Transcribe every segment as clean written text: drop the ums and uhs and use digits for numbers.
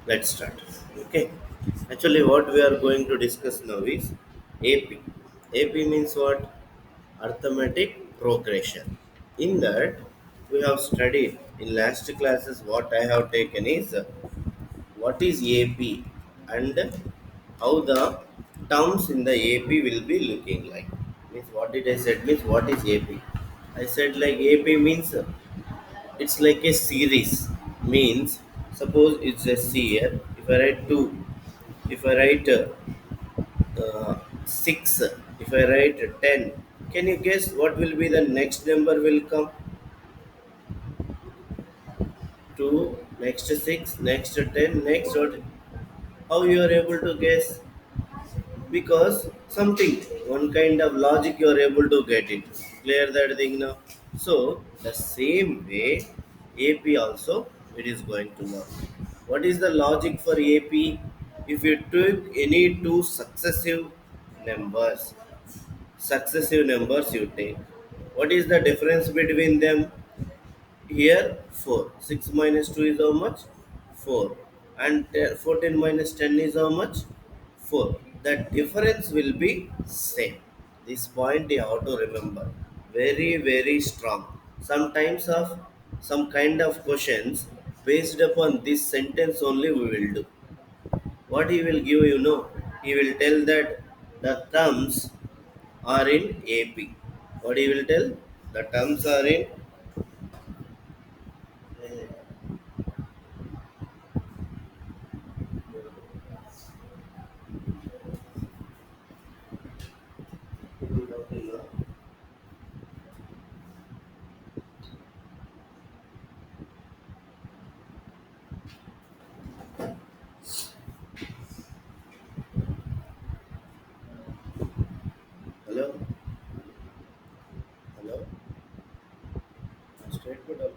Let's start. Okay. Actually, what we are going to discuss now is AP. AP means what? Arithmetic progression. In that, we have studied in last classes. What I have taken is what is AP and how the terms in the AP will be looking like. Means what did I said? Means what is AP? I said like AP means it's like a series. Means suppose it's a C here. If I write 2, if I write 6, if I write 10, can you guess what will be the next number will come? 2, next 6, next 10, next what? How you are able to guess? Because something, one kind of logic you are able to get it. Clear that thing now? So the same way AP also it is going to work. What is the logic for AP? If you took any two numbers successive numbers you take, what is the difference between them? Here 4. 6 minus 2 is how much? 4. And 14 minus 10 is how much? 4. The difference will be same. This point you have to remember. Very, very strong. Sometimes of some kind of questions based upon this sentence only we will do. What he will give he will tell that the terms are in AP. What he will tell? The terms are in. Hello? Hello? Straight put up,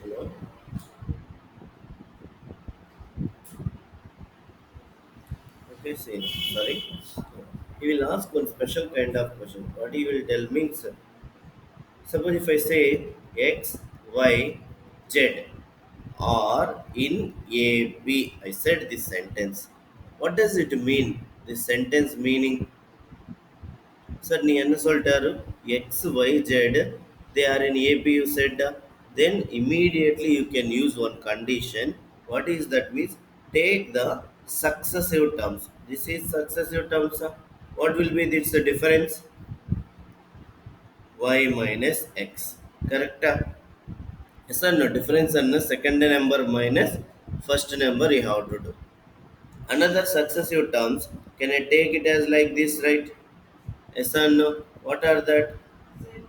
hello? Okay, say, sorry. He will ask one special kind of question. What he will tell means, suppose if I say X, Y, Z are in A, B, I said this sentence. What does it mean? This sentence meaning, sir, நீ என்ன சொல்லிட்டாரு? X, Y, Z, they are in AP, you said. Then immediately you can use one condition. What is that means? Take the successive terms. This is successive terms. What will be this difference? Y minus X. Correct? Yes or no? Difference and the second number minus first number you have to do. Another successive terms, can I take it as like this, right? Yes or no? What are that?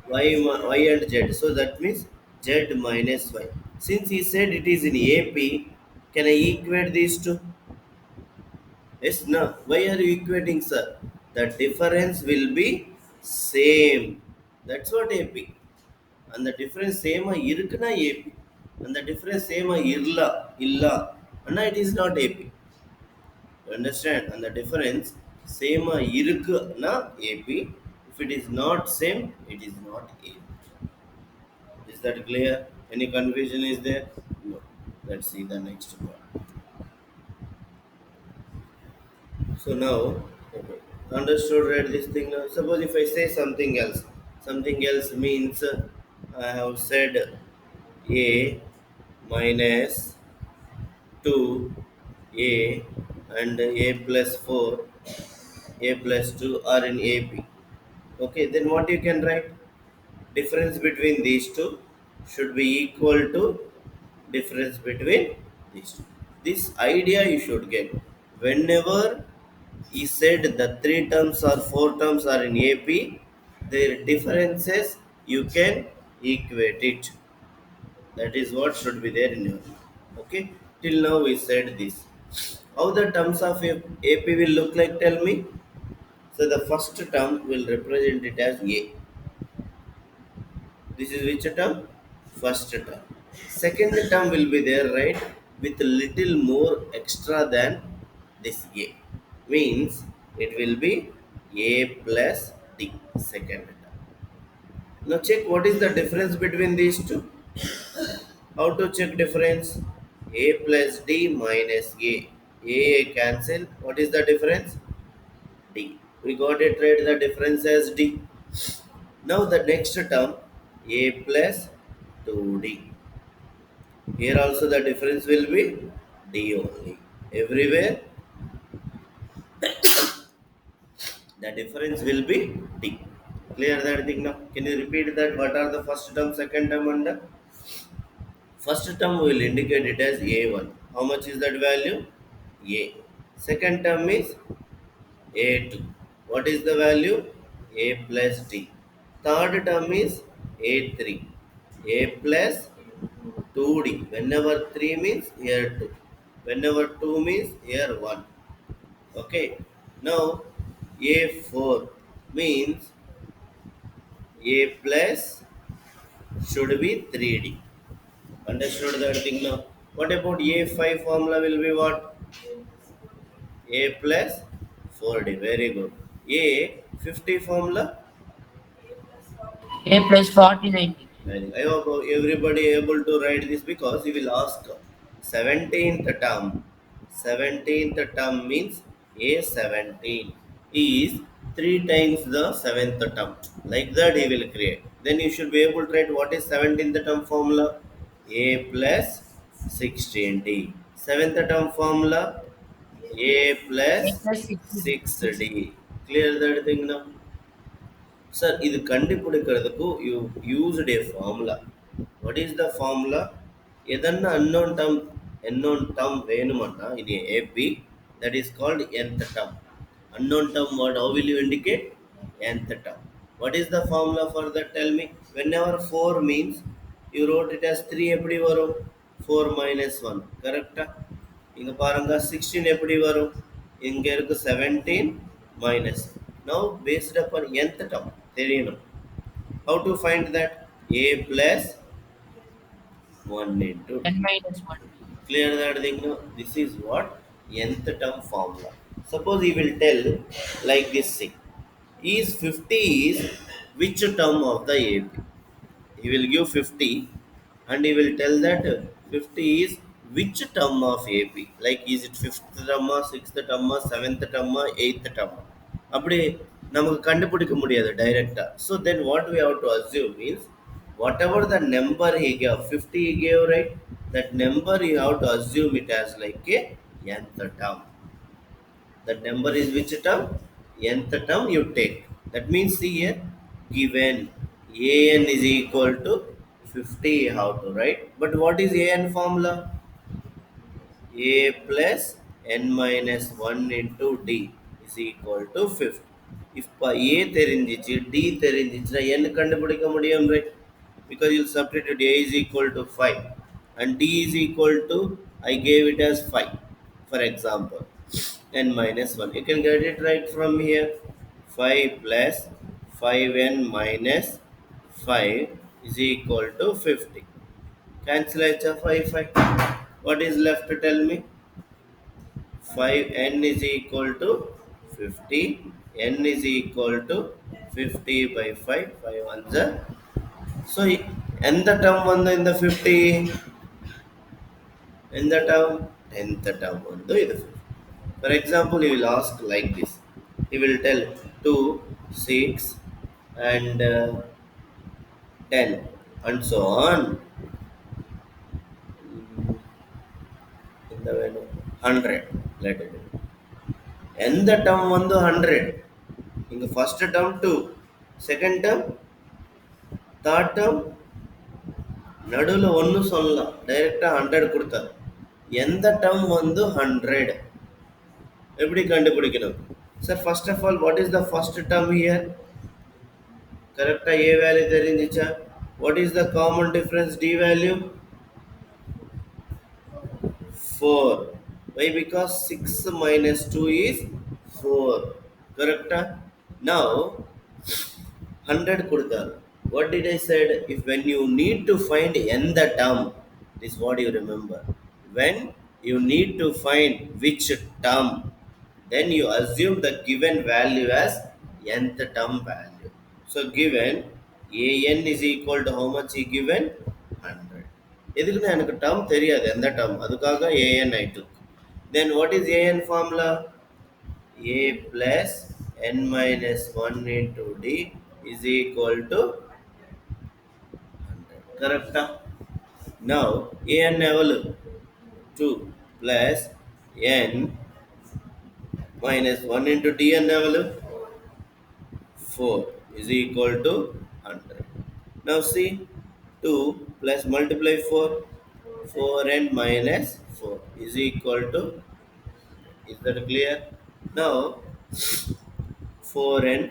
Y and Z. So that means Z minus Y. Since he said it is in AP, can I equate these two? Yes, no. Why are you equating, sir? The difference will be same. That's what AP. And the difference same இருக்குனா AP. And the difference same இல்ல. And it is not AP. You understand? And the difference same இருக்குனா AP. If it is not same, it is not AP. Is that clear? Any confusion is there? No. Let's see the next one. So now, okay, understood, read this thing now. Suppose if I say something else means I have said A minus 2A and A plus 4, A plus 2 are in AP. Okay, then what you can write? Difference between these two should be equal to difference between these two. This idea you should get. Whenever he said the three terms or four terms are in AP, their differences you can equate it. That is what should be there in your. Okay, till now we said this. How the terms of AP will look like? Tell me. So the first term will represent it as A. This is which term? First term. Second term will be there, right? With a little more extra than this A. Means it will be A plus D. Second term. Now check what is the difference between these two. How to check difference? A plus D minus A. A cancel. What is the difference? D. We got it right. The difference as D. Now the next term A plus 2D. Here also the difference will be D only. Everywhere the difference will be D. Clear that thing now? Can you repeat that? What are the first term, second term, and the first term we will indicate it as A1. How much is that value? A. Second term is A2. What is the value? A plus D. Third term is A3. A plus 2D. Whenever 3 means here 2. Whenever 2 means here 1. Okay. Now A4 means A plus should be 3D. Understood that thing now? What about A5 formula will be what? A plus 4D. Very good. A50 formula. A plus 4090. I hope everybody able to write this because he will ask 17th term. 17th term means A17 is 3 times the 7th term. Like that he will create. Then you should be able to write what is 17th term formula. A plus 16D. 7th term formula A A plus plus 60. 6D. Clear that thing now? Sir, இது கண்டுபிடிக்கிறதுக்கு you used a formula. What is the formula? எதன்னா unknown term வேணுமன்னா in a AP that is called nth term. Unknown term what? How will you indicate? Nth term. What is the formula for that? Tell me. Whenever 4 means you wrote it as 3 எப்படி வரும்? 4 minus 1. Correct? இங்க பாருங்க 16 எப்படி வரும்? இங்க இருக்கு 17 minus. Now based upon nth term தெரியணும். How to find that? A plus 1 into N D. minus 1. Clear that thing now? This is what nth term formula. Suppose he will tell like this thing. Is 50 is which term of the AP? He will give 50 and he will tell that 50 is which term of AP. Like is it 5th term or 6th term or 7th term or 8th term? அப்படி நமக்கு கண்டுபிடிக்க முடியாது டைரக்டா. So then what we have to assume is whatever the number he gave, 50 he gave, right? That number you have to assume it as like a nth term. That number is which term? Nth term you take. That means see here, given an is equal to 50 you have to write. But what is an formula? A plus n minus 1 into D is equal to 50. If A தெரிஞ்சிச்சு D தெரிஞ்சிச்சுனா n கண்டுபிடிக்க முடியும், right? Because you substitute A is equal to 5 and D is equal to, I gave it as 5 for example, n minus 1. You can get it right from here. 5 plus 5n minus 5 is equal to 50. Cancel each of 5 5. What is left to tell me? 5n is equal to 50. N is equal to 50 by 5. 5 ones are. So, nth term one in the 50. Nth term, nth term one in the 50. For example, he will ask like this. He will tell 2, 6, and 10, and so on. In the value 100. Let it be. Nth term one the 100. In the first term 2, second term, third term, நடுவில் ஒன்று சொல்லலாம், டைரெக்டாக 100 கொடுத்தாரு. எந்த term வந்து 100 எப்படி கண்டுபிடிக்கணும்? Sir first of all what is the first term here? கரெக்டாக ஏ வேல்யூ தெரிஞ்சிச்சா? What is the common difference D value? 4. Why? Because 6 minus 2 is 4. Correct? Now 100 கொடுத்தாரு. What did I said? If when you need to find nth term, this what you remember. When you need to find which term, then you assume the given value as nth term value. So given an is equal to how much he given? 100. எதுக்குன்னா எனக்கு term தெரியாது எந்த term, அதுக்காக an I took. Then what is an formula? A plus n minus 1 into d is equal to 100. Correcta? Now an level 2 plus n minus 1 into dn level 4 is equal to 100. Now see, 2 plus multiply 4, 4n minus 4 is equal to, is that clear? Now 4n,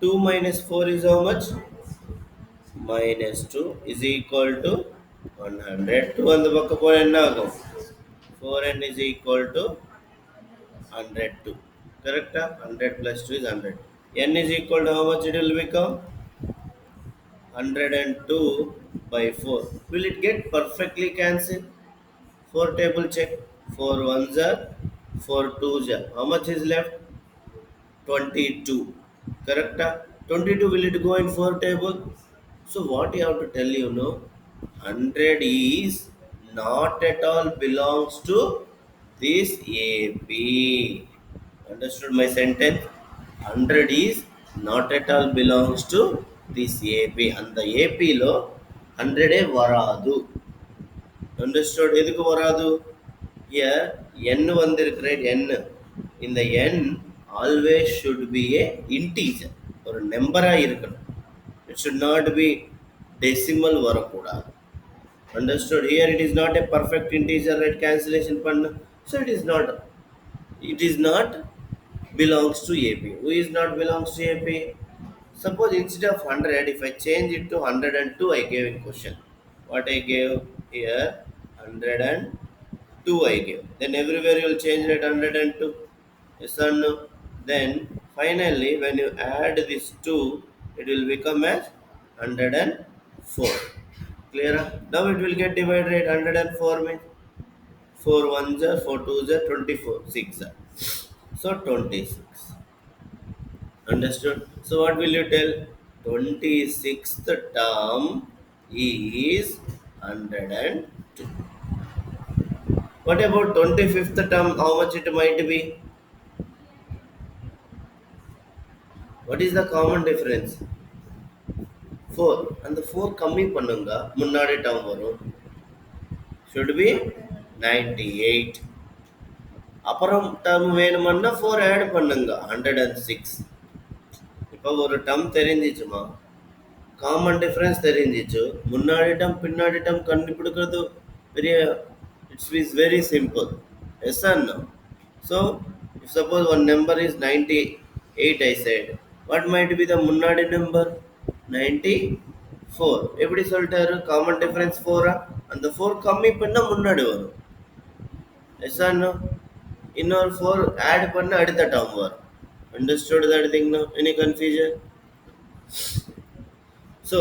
2 minus 4 is how much? Minus 2 is equal to 100. 2 அந்த பக்கம் போன என்ன ஆகும்? 4n is equal to 102. Correct? 100 plus 2 is 100. N is equal to how much it will become? 102 by 4. Will it get perfectly cancelled? 4 table check. 4 ones are, 4 twos are. How much is left? 22. Correct? 22, will it go in 4 table? So what you have to tell, 100 is not at all belongs to this AP. Understood my sentence? 100 is not at all belongs to this AP. And the AP lo 100 varadu. Understood? எதுக்கு வராது? Here n வந்திருக்கு, right? N. இந்த n always should be a integer. ஒரு நம்பரா இருக்கணும். It should not be decimal வரக்கூடாது. Understood? Here it is not a perfect integer, right? Cancellation பண்ணு. So it is not belongs to AP. Who is not belongs to AP? Suppose instead of 100, if I change it to 102, I gave a question. What I gave here? 102 I gave. Then everywhere you will change it 102. Yes or no? Then finally, when you add this 2, it will become as 104. Clear? Now it will get divided. 104 means 4 ones are, 4 twos are, 24, 6 are. So 26. Understood? So what will you tell? 26th term is 102. What about 25th term? How much it might be? What is the common difference? 4. And the 4 கம்மி பண்ணுங்க, முன்னாடி term வரும். Should be 98. அப்புறம் term வேணுமன்னா 4 add பண்ணுங்க, 106. இப்போ ஒரு term தெரிஞ்சிச்சுமா, common difference தெரிஞ்சிச்சு, முன்னாடி டம் பின்னாடி டம் கண்டுபிடிக்கிறது பெரிய, it's very simple. Yes or no? So if suppose one number is 98, I said, what might be the முன்னாடி நம்பர்? 94. எப்படி சொல்லிட்டாரு? Common difference 4. அந்த 4 கம்மி பண்ணால் முன்னாடி வரும். Yes or no? இன்னொரு 4 ஆட் பண்ண அடுத்த டம் வரும். Understood that thing? No any confusion? So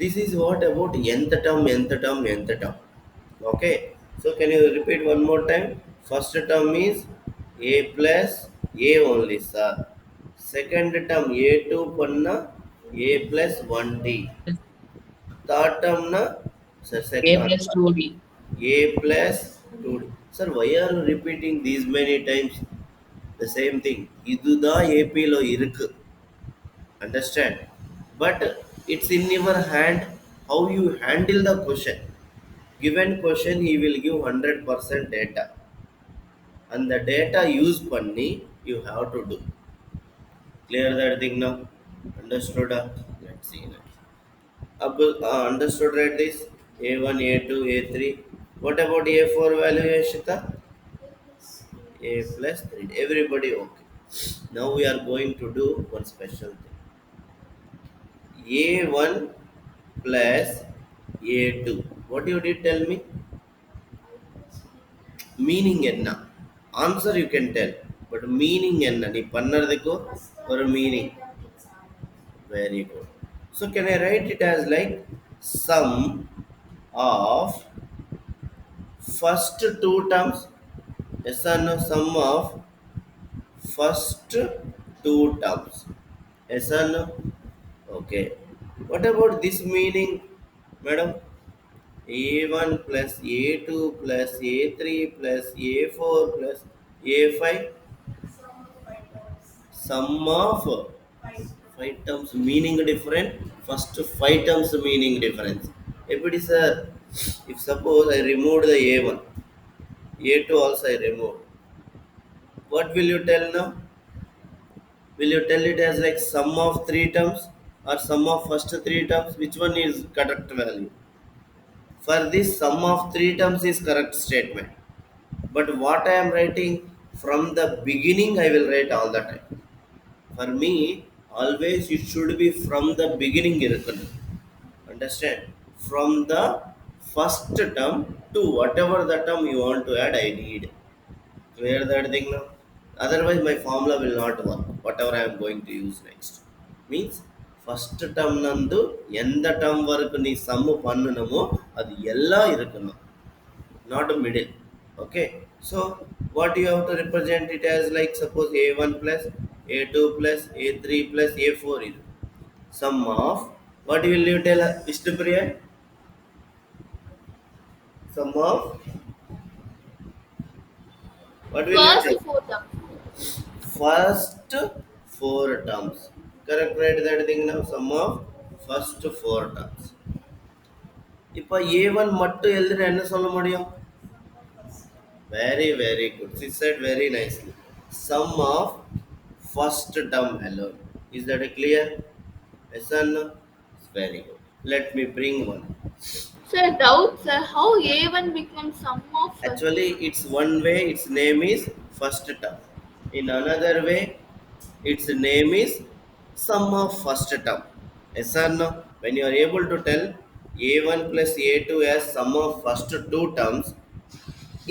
this is what about nth term, nth term, nth term. Okay. So can you repeat one more time? First term is a plus a only, sir. Second term a2 panna a plus 1d. Third term na, sir, A second plus 2D. a plus 2d. Sir, why are you repeating these many times the same thing? இதுதான் AP lo இருக்கு. Understand? But it's in your hand how you handle the question. Given question, he will give 100% data, and the data use panni you have to do. Clear that thing now? Understood? Let's see now. Understood, right? This a1, a2, a3. What about a4 value, Yashita? A plus 3. Everybody okay? Now we are going to do one special thing. A1 plus A2. What you did tell me? Meaning enna? Answer you can tell. But meaning enna? நீ பண்ணறதுக்கு ஒரு meaning. Very good. So can I write it as like sum of first two terms? Yes or no? Sum of first two terms. Yes or no? Okay. What about this meaning, madam? A1 plus A2 plus A3 plus A4 plus A5. Sum of five terms meaning different. First five terms meaning difference. If it is a, if suppose I removed the A1, A2 also I removed. What will you tell now? Will you tell it as like sum of three terms or sum of first three terms? Which one is correct value? For this, sum of three terms is correct statement. But what I am writing from the beginning, I will write all the time. For me, always it should be from the beginning. Understand? From the first term to whatever the term you want to add, I need. Clear that thing now? Otherwise, my formula will not work. Whatever I am going to use next. Means, first term nandu, எந்த term வரைக்கும் நீ sum பண்ணணுமோ அது எல்லாம் இருக்கணும். Not a middle. Okay. So, what you have to represent it as like suppose A1 plus A2 plus A3 plus A4 is sum of, what will you tell Vishnupriya? Sum of, what will you First tell? four terms. First four terms. Correct, right that thing now. Sum of first four terms. இப்போ A1 மட்டும் எழுதுனா என்ன சொல்ல முடியும்? Very, very good. She said very nicely. Sum of first term alone. Is that clear? Yes or no? Very good. Let me bring one. Sir, doubt, sir, how A1 becomes sum of Actually, it's one way, its name is first term. In another way, its name is sum of first term. Yes or no? When you are able to tell A1 plus A2 as sum of first two terms,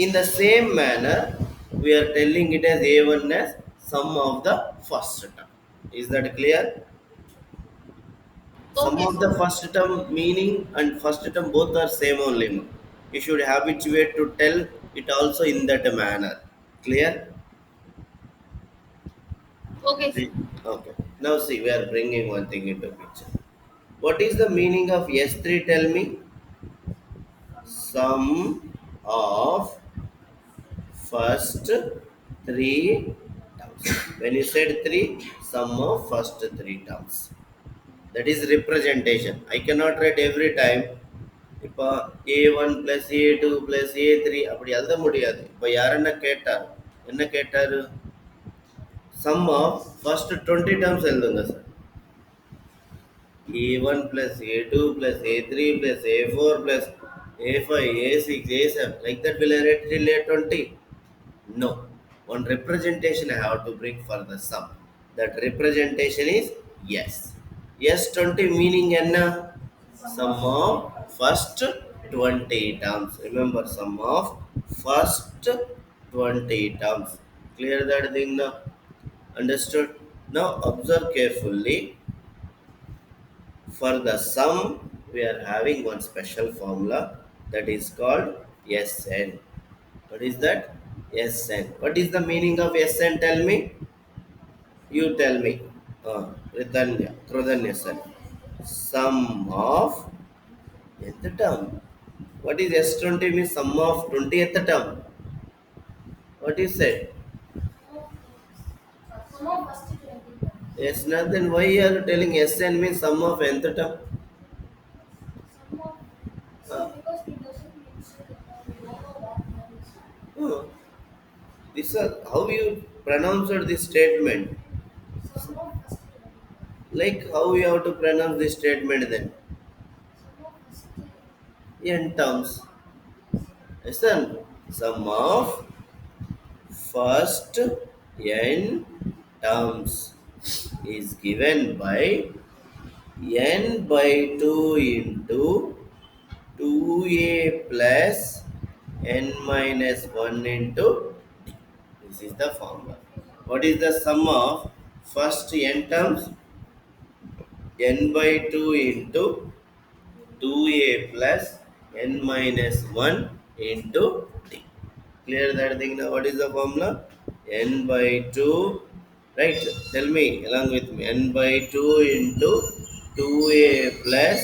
in the same manner, we are telling it as A1 as sum of the first term. Is that clear? Some okay, of the sir. first term meaning and first term both are same only. You should habituate to tell it also in that manner. Clear? Okay, sir. Okay. Now see, we are bringing one thing into picture. What is the meaning of S3? Tell me. Sum of first three terms. When you said three, sum of first three terms. That is representation. I cannot write every time. இப்போ A1 plus A2 plus A3 அப்படி எழுத முடியாது. இப்போ யாரன்னா கேட்டார், என்ன கேட்டாரு? Sum of first 20 terms எழுதுங்க sir. A1 plus A2 plus A3 plus A4 plus A5 A6 A7 like that will I write till A20? No. One representation I have to bring for the sum. That representation is yes. Yes 20 meaning enna? Sum of first 20 terms. Remember sum of first 20 terms. Clear that thing now? Understood? Now observe carefully. For the sum, we are having one special formula that is called Sn. What is that? Sn. What is the meaning of Sn? Tell me. You tell me. Ridhanya, Krudanya sir. Sum of nth term. What is S20 means sum of 20th term? What is it? Yes, then why are you telling Sn means sum of nth term? Uh, uh, this is how you pronounced this statement. Like how we have to pronounce this statement then? In terms. Listen, sum of first n terms is given by n by 2 into 2a plus n minus 1 into d. This is the formula. What is the sum of first n terms? N by 2 into 2a plus n minus 1 into t. Clear that thing now? What is the formula? N by 2, right? Tell me along with me. N by 2 into 2a plus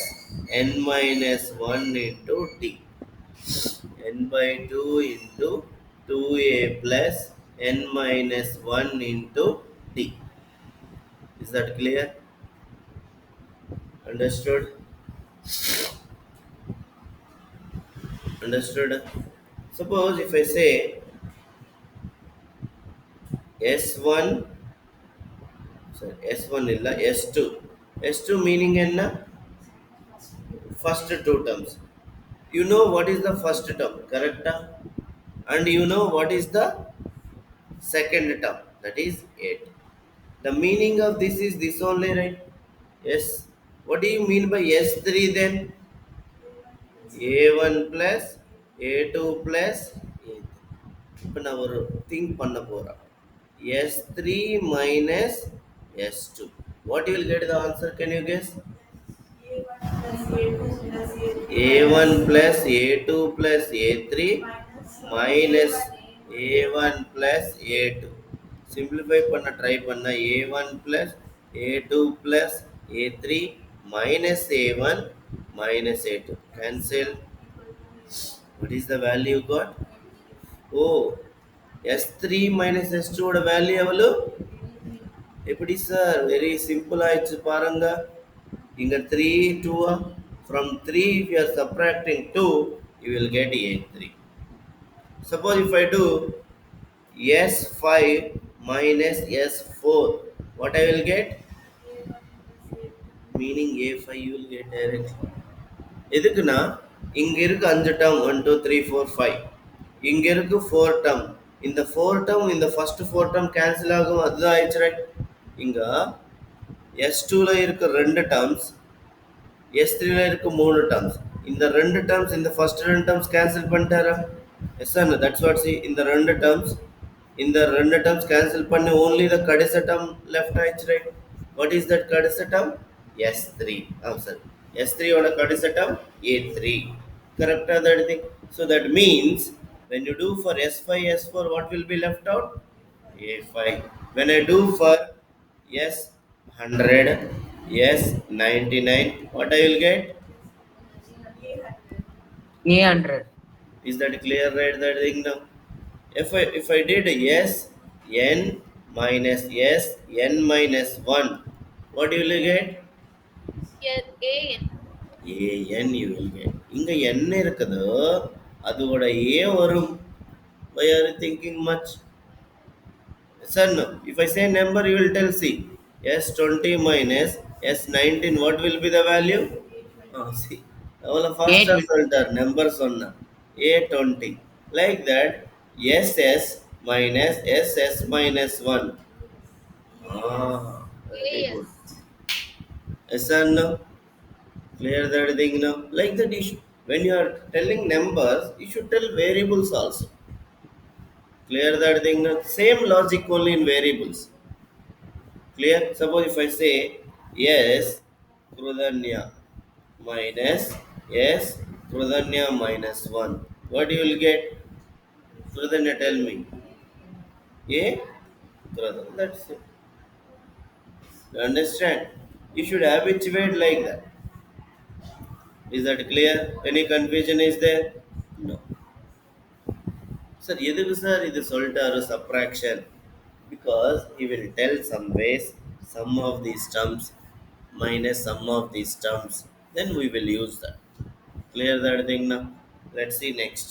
n minus 1 into t. n by 2 into 2a plus n minus 1 into t. Is that clear? Understood? Understood? Suppose if I say s1, sorry, s1 illa s2. S2 meaning enna? First two terms. You know what is the first term, correct? And you know what is the second term, that is 8. The meaning of this is this only, right? Yes. What do you mean by S3 then? A1 plus A2 plus A3. இப்போ நான் ஒரு think பண்ண போறேன். S3 minus S2. What you will get the answer? Can you guess? A1 plus A2 plus A3 minus A1 plus A2. Simplify பண்ண try பண்ண A1 plus A2 plus A3 minus A1 minus A2. Cancel. What is the value you got? Oh, S3 minus S2 ஓட value எவ்வளோ? எப்படி sir? Very simple ஆயிடுச்சு பாருங்க. இங்க 3 2 from 3 if you are subtracting 2 you will get A3. Suppose if I do S5 minus S4, what I will get? Meaning A5 you will get directly. எதுக்குன்னா இங்க இருக்கு 5 term 1 2 3 4 5, இங்க இருக்கு 4 term. இந்த 4 term இந்த first 4 term cancel ஆகும், அதுதான் ஆயிடுச்சு, right? இங்க S2 ல இருக்க 2 terms, S3 ல இருக்க 3 terms. இந்த 2 terms இந்த first 2 terms cancel பண்ணிட்டாரா? Yes or no? That's what see, இந்த 2 terms இந்த 2 terms cancel பண்ணி only the கடைசி term left ஆயிடுச்சு, right? What is that கடைசி term? S3. Sorry. S3 ஓட கடைசி term A3. Correct that thing. So that means when you do for S5 S4, what will be left out? A5. When I do for S100 S99, what I will get? A100. Is that clear, right? That thing now. If I did S n minus S n minus 1, what will you get? AN. AN you will get. இங்க n இருக்குது, அதோட A வரும். Why are you thinking much? Son, if I say number, you will tell C. S20 minus S19, what will be the value? Oh, see. All faster A20. filter, number sonna. A20. Like that, SS minus SS minus 1. Ah, very good. AS. Yes or no? Clear that thing now? Like that, when you are telling numbers, you should tell variables also. Clear that thing now? Same logic only in variables. Clear? Suppose if I say yes, Krudanya minus yes, Krudanya minus 1. What you will get? Krudanya, tell me. A Krudanya. That's it. You understand? You should habituate like that. Is that clear? Any confusion is there? No. Sir, எதுக்கு sir இது சொல்லிட்டாரு subtraction? Because he will tell some ways, some of these terms minus some of these terms, then we will use that. Clear that thing now? Let's see next.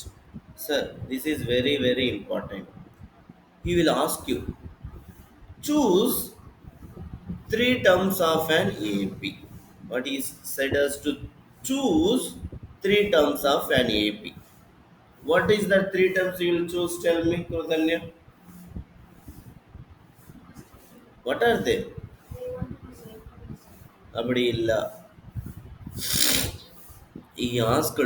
Sir, this is very very important. He will ask you, choose three terms of an AP. What he said us to choose three terms of an AP. What is the three terms you will choose? Tell me, Krudanya. What are they? அப்படி இல்ல. He asked,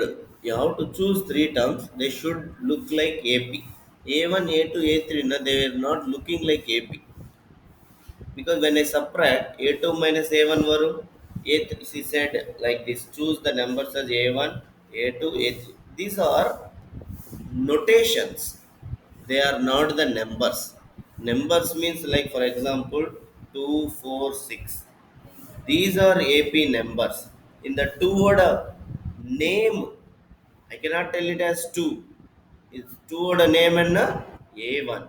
you have to choose three terms. They should look like AP. A1, A2, A3, no, they were not looking like AP. Because when I subtract A2 minus A1 varu, A3, she said like this, choose the numbers as A1, A2, A3. These are notations. They are not the numbers. Numbers means like for example 2, 4, 6. These are AP numbers. In the two word name, I cannot tell it as 2. Is 2 oda name enna A1.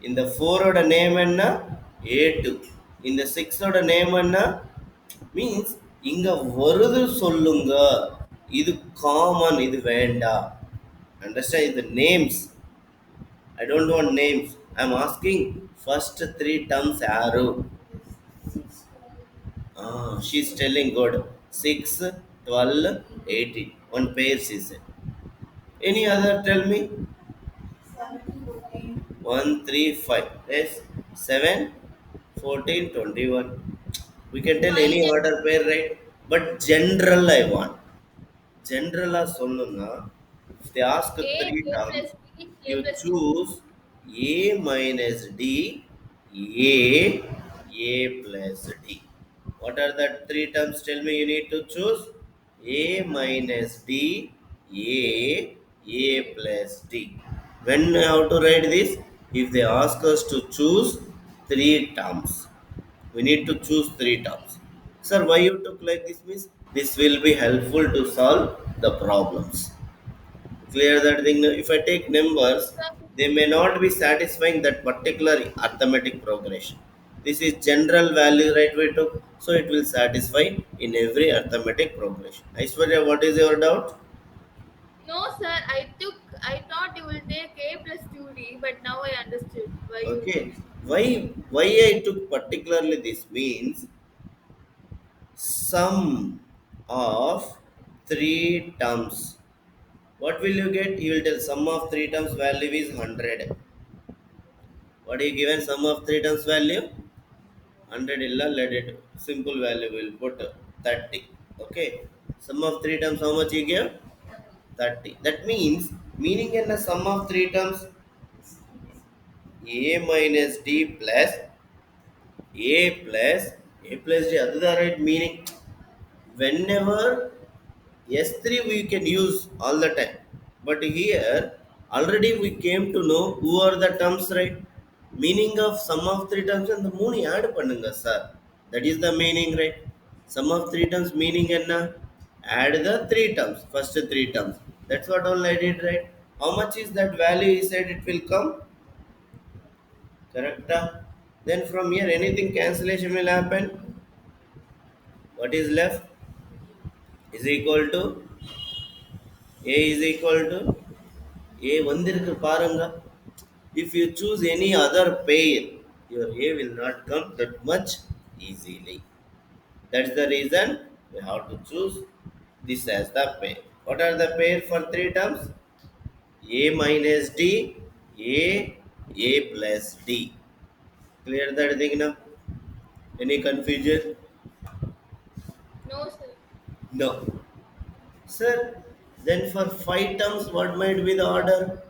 In the 4 oda name enna A2. In the 6 oda name enna means இங்க வருது சொல்லுங்க. இது common, இது வேண்டாம். Understand the names. I don't want names. I'm asking first three terms arrow. She's telling good. 6, 12, 18. One pair she said. Any other tell me? 1, 3, 5. Yes. 7, 14, 21. We can tell any minus order pair, right? But general I want. General சொல்லணும்னா if they ask A, three A terms, plus B, A you plus 2. choose A minus D, A, A plus D. What are the three terms? Tell me you need to choose A minus D, A, A plus D. When how to write this? If they ask us to choose three terms, we need to choose three terms. Sir, why you took like this means this will be helpful to solve the problems. Clear that thing. If I take numbers, Sir, they may not be satisfying that particular arithmetic progression. This is general value, right? We took, so it will satisfy in every arithmetic progression. Aishwarya, what is your doubt? no, sir. I thought you will take A plus 2D, but now I understood why you Okay, choose. why I took particularly this means sum of three terms. What will you get? You will tell sum of three terms value is 100. What is given sum of three terms value? 100 illa let it simple value will put 30. Okay. Sum of three terms how much you give? 30. That means meaning in the sum of three terms A minus D plus A plus A plus D. Other than right meaning whenever S3 we can use all the time. But here already we came to know who are the terms, right? Meaning of sum of three terms and the moon add pannunga sir. That is the meaning, right? Sum of three terms meaning enna? Add the three terms, first three terms. That's what all I did, right? How much is that value he said it will come? Correct? Then from here anything cancellation will happen. What is left? Is equal to A is equal to A வந்திருக்கு பாருங்க. If you choose any other pair, your A will not come that much easily. That's the reason we have to choose this as the pair. What are the pair for three terms? A minus D, A, A plus D. Clear that thing now? Any confusion? No, sir. No. Sir, then for five terms, what might be the order?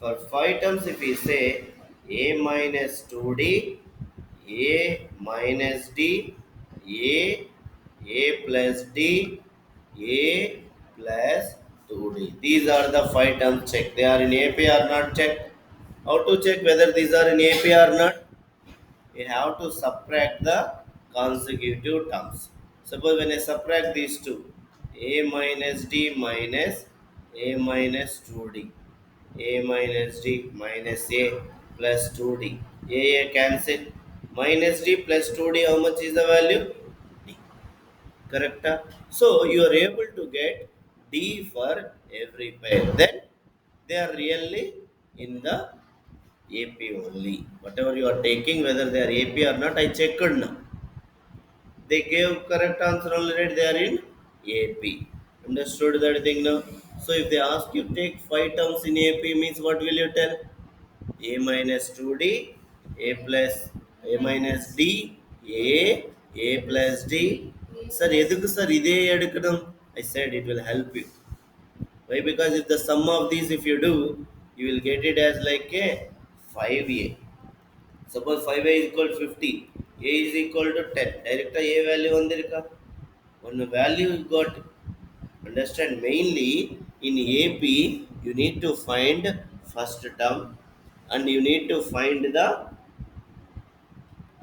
For five terms, if we say A minus 2D, A minus D, A, A plus D, A plus 2D. These are the five terms check. They are in AP or not checked. How to check whether these are in AP or not? We have to subtract the consecutive terms. Suppose when I subtract these two, A minus D minus A minus 2D. A minus D minus A plus 2D. A cancel. Minus D plus 2D, how much is the value? D. Correct? So you are able to get D for every pair. Then they are really in the AP only. Whatever you are taking, whether they are AP or not, I checked now. They gave correct answer only, right? They are in AP. Understood that thing now? So if they ask you take five terms in AP means what will you tell? A minus 2D, A plus A minus D, A plus D. Sir, எதுக்கு sir இதே எடுக்கணும்? I said it will help you. Why? Because if the sum of these if you do, you will get it as like a 5A. Suppose 5A is equal to 50, A is equal to 10. Direct A value vandirukka. One value you got. Understand? Mainly in AP, you need to find first term and you need to find the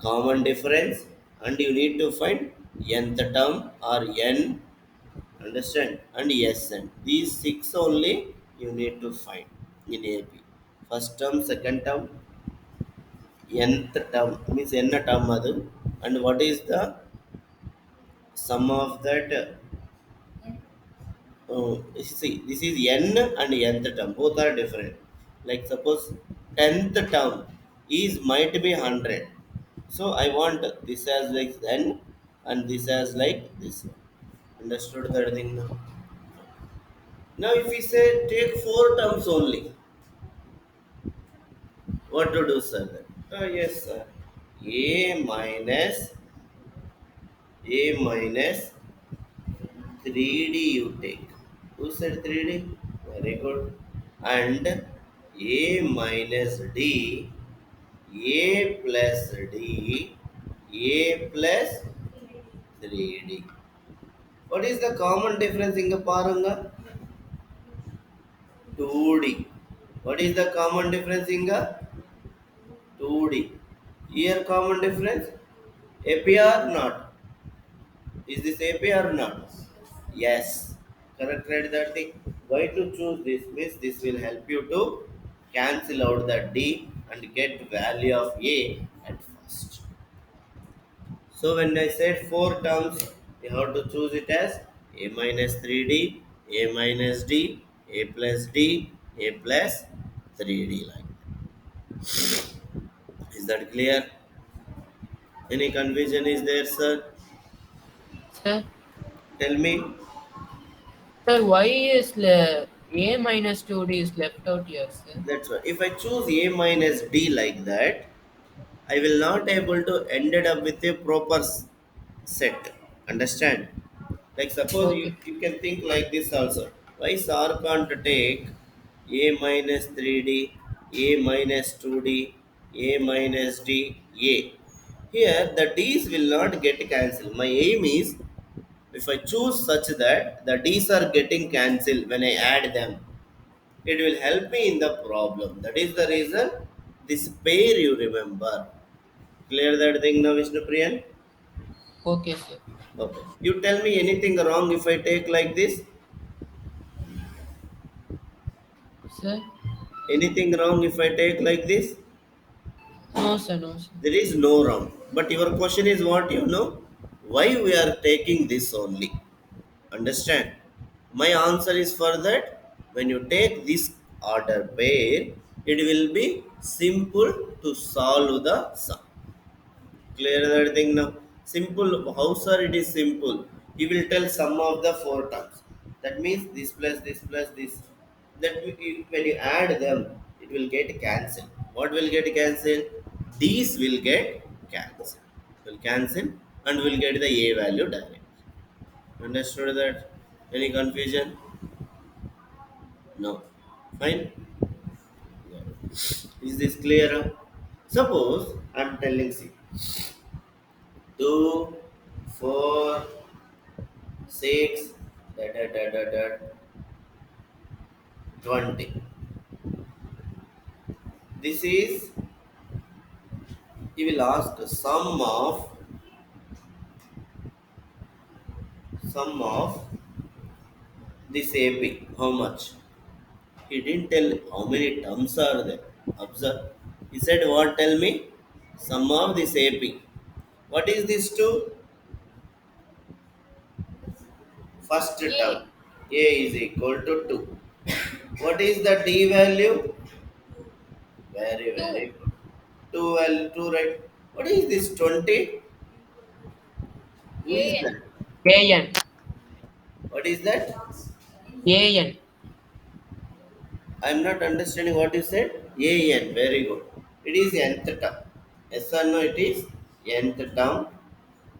common difference and you need to find nth term or n. Understand? And Sn. These six only you need to find. in AP. First term, second term, nth term means n term adu, and what is the sum of that? See, this is n and nth term. Both are different. Like suppose tenth term is might be 100. So I want this as like n and this as like this. Understood that thing now? Now if we say take four terms only, what to do, sir? Yes, sir. A minus A minus 3D you take. Who said 3D? Very good. And A minus D, A plus D, A plus 3D. What is the common difference in the paranga? 2D. What is the common difference in the 2D? Here common difference? AP or not? Is this AP or not? Yes. Correct, right? That thing. Why to choose this means this will help you to cancel out the D and get value of A at first. So when I said four terms, you have to choose it as A minus 3D, A minus D, A plus D, A plus 3D like. Is that clear? Any confusion is there, sir? Sir, Tell me. sir, why is a minus 2d is left out here, sir? That's why. If I choose A minus D like that, I will not able to ended up with a proper set. Understand? Like suppose Okay. you can think like this also. Why sir can't take A minus 3D, A minus 2D, A minus D, A. Here the D's will not get cancelled. My aim is if I choose such that the D's are getting cancelled when I add them, it will help me in the problem. That is the reason this pair you remember. Clear that thing now, Vishnu Priyan? Okay, sir. Okay. You tell me anything wrong if I take like this? Sir? Anything wrong if I take like this? No, sir, no, sir. There is no wrong. But your question is what you know? Why we are taking this only? Understand? My answer is for that. When you take this order pair, it will be simple to solve the sum. Clear that thing now? Simple. How sir it is simple? He will tell sum of the four terms. That means this plus this plus this. When you add them, it will get cancelled. What will get cancelled? These will get cancelled. Will cancel and will get the A value direct. Understood that? Any confusion? No. Fine. Yeah. Is this clear? Suppose I'm telling C 2, 4, 6, da, da, da, da, da, 20. This is, he will ask sum of this AP. How much? He didn't tell how many terms are there. Observe. He said, what? Tell me. Sum of this AP. What is this two? First term. A. A is equal to 2. What is the D value? Very, 2. very good. 2 value, 2 right. What is this 20? Who is A. that? an. What is that? an. I'm not understanding what you said. AN, very good. It is nth term. Yes or no, it is nth term.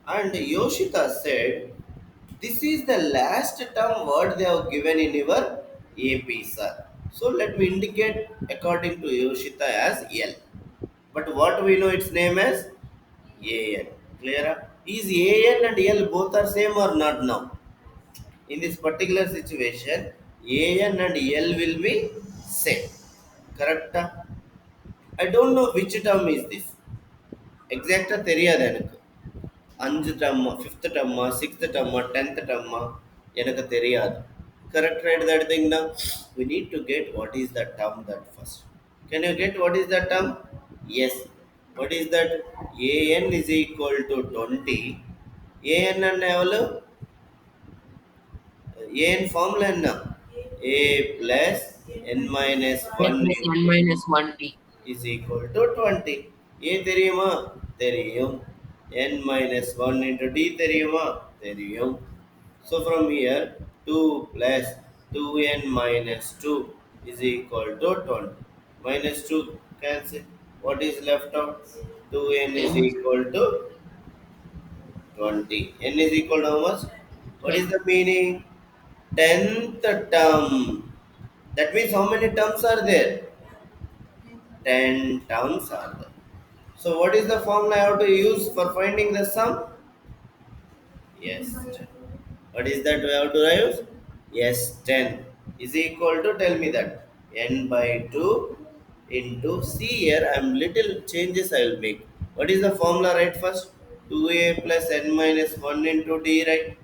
And Yoshita said, this is the last term what they have given in your AP, sir. So let me indicate according to Yoshita as L. But what we know its name as AN. Clear? Is AN and L both are same or not now? In this particular situation, AN and L will be same. Correct? I don't know which term is this. எக்ஸாக்டா தெரியாது எனக்கு. அஞ்சு டம்மா, fifth டம்மா, sixth டம்மா, 10th டம்மா எனக்கு தெரியாது. Correct, right? That thing now. We need to get what is the term that first. Can you get what is the term? Yes. What is that? An is equal to 20. An and an formula enna? A plus n minus A 1 plus n into minus 1t. is equal to 20. A தெரியுமா? தெரியும். N minus 1 into D தெரியுமா? தெரியும். So from here 2 plus 2n minus 2 is equal to 20. Minus 2 cancel. What is left out? 2n is n equal to 20. N is equal to how much? What is 10. the meaning? 10th term. That means how many terms are there? 10 terms are there. So what is the formula I have to use for finding the sum? Yes, 10. What is that we have to use? Yes, 10 is equal to, tell me that, n by 2 into, see here I am little changes I will make. What is the formula, right? First 2a plus n minus 1 into d, right?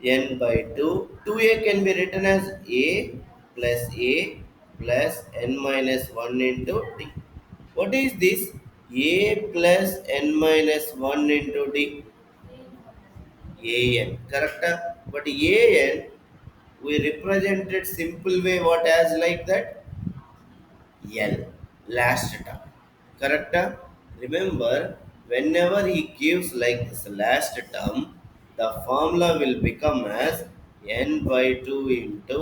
N by 2. 2a can be written as a plus n minus 1 into d. What is this? A plus n minus 1 into d. An. Correct? But an, we represented simple way what as like that? L. Last term. Correct? Remember, whenever he gives like this last term, the formula will become as n by 2 into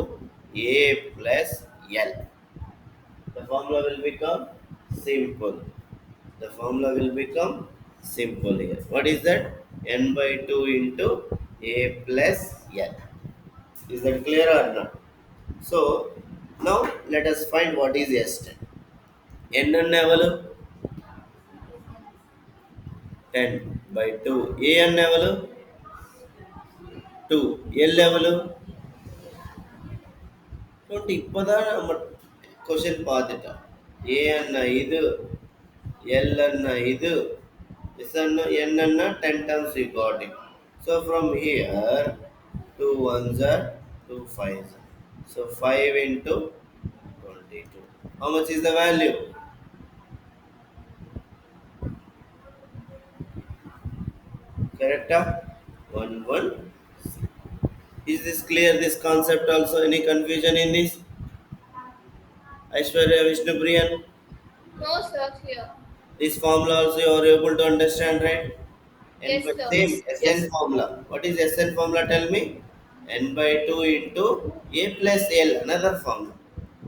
a plus L. The formula will become simple. The formula will become simple here. What is that? N by 2 into a plus L. Is that clear or not? So, now let us find what is S10. N level 10 by 2. A N level 2. L level 20. இப்போதான் நம்ம question பார்த்துட்டோம். A அண்ணா இது, L அண்ணா இது, S Anna N Anna 10 times we got it. So from here 2 ones are 2 fives. So 5 into 22. How much is the value? Correct? 1 1. Is this clear? This concept also? Any confusion in this? Aishwarya Vishnupriyan? No, sir, clear. This formula also you are able to understand, right? N by Yes, sir. same Yes, Sn yes. formula. What is Sn formula? Tell me. N by 2 into a plus L. Another formula.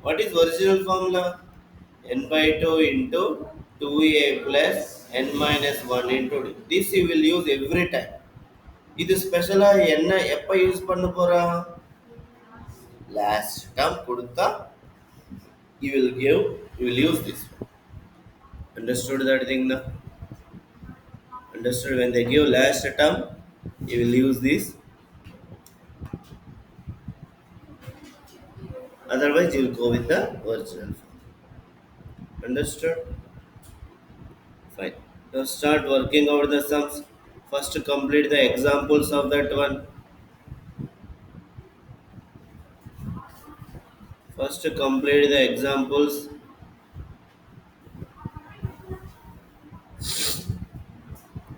What is original formula? N by 2 into 2a plus n minus 1 into d. This you will use every time. இது ஸ்பெஷலா என்ன எப்ப use பண்ண போறோம்? Last term கொடுத்தா you will use this. Understood that thing now? Understood, when they give last term, you will use this. Otherwise, you will go with the original form. Understood? Fine. Now start working out the sums. First, complete the examples of that one. First, complete the examples.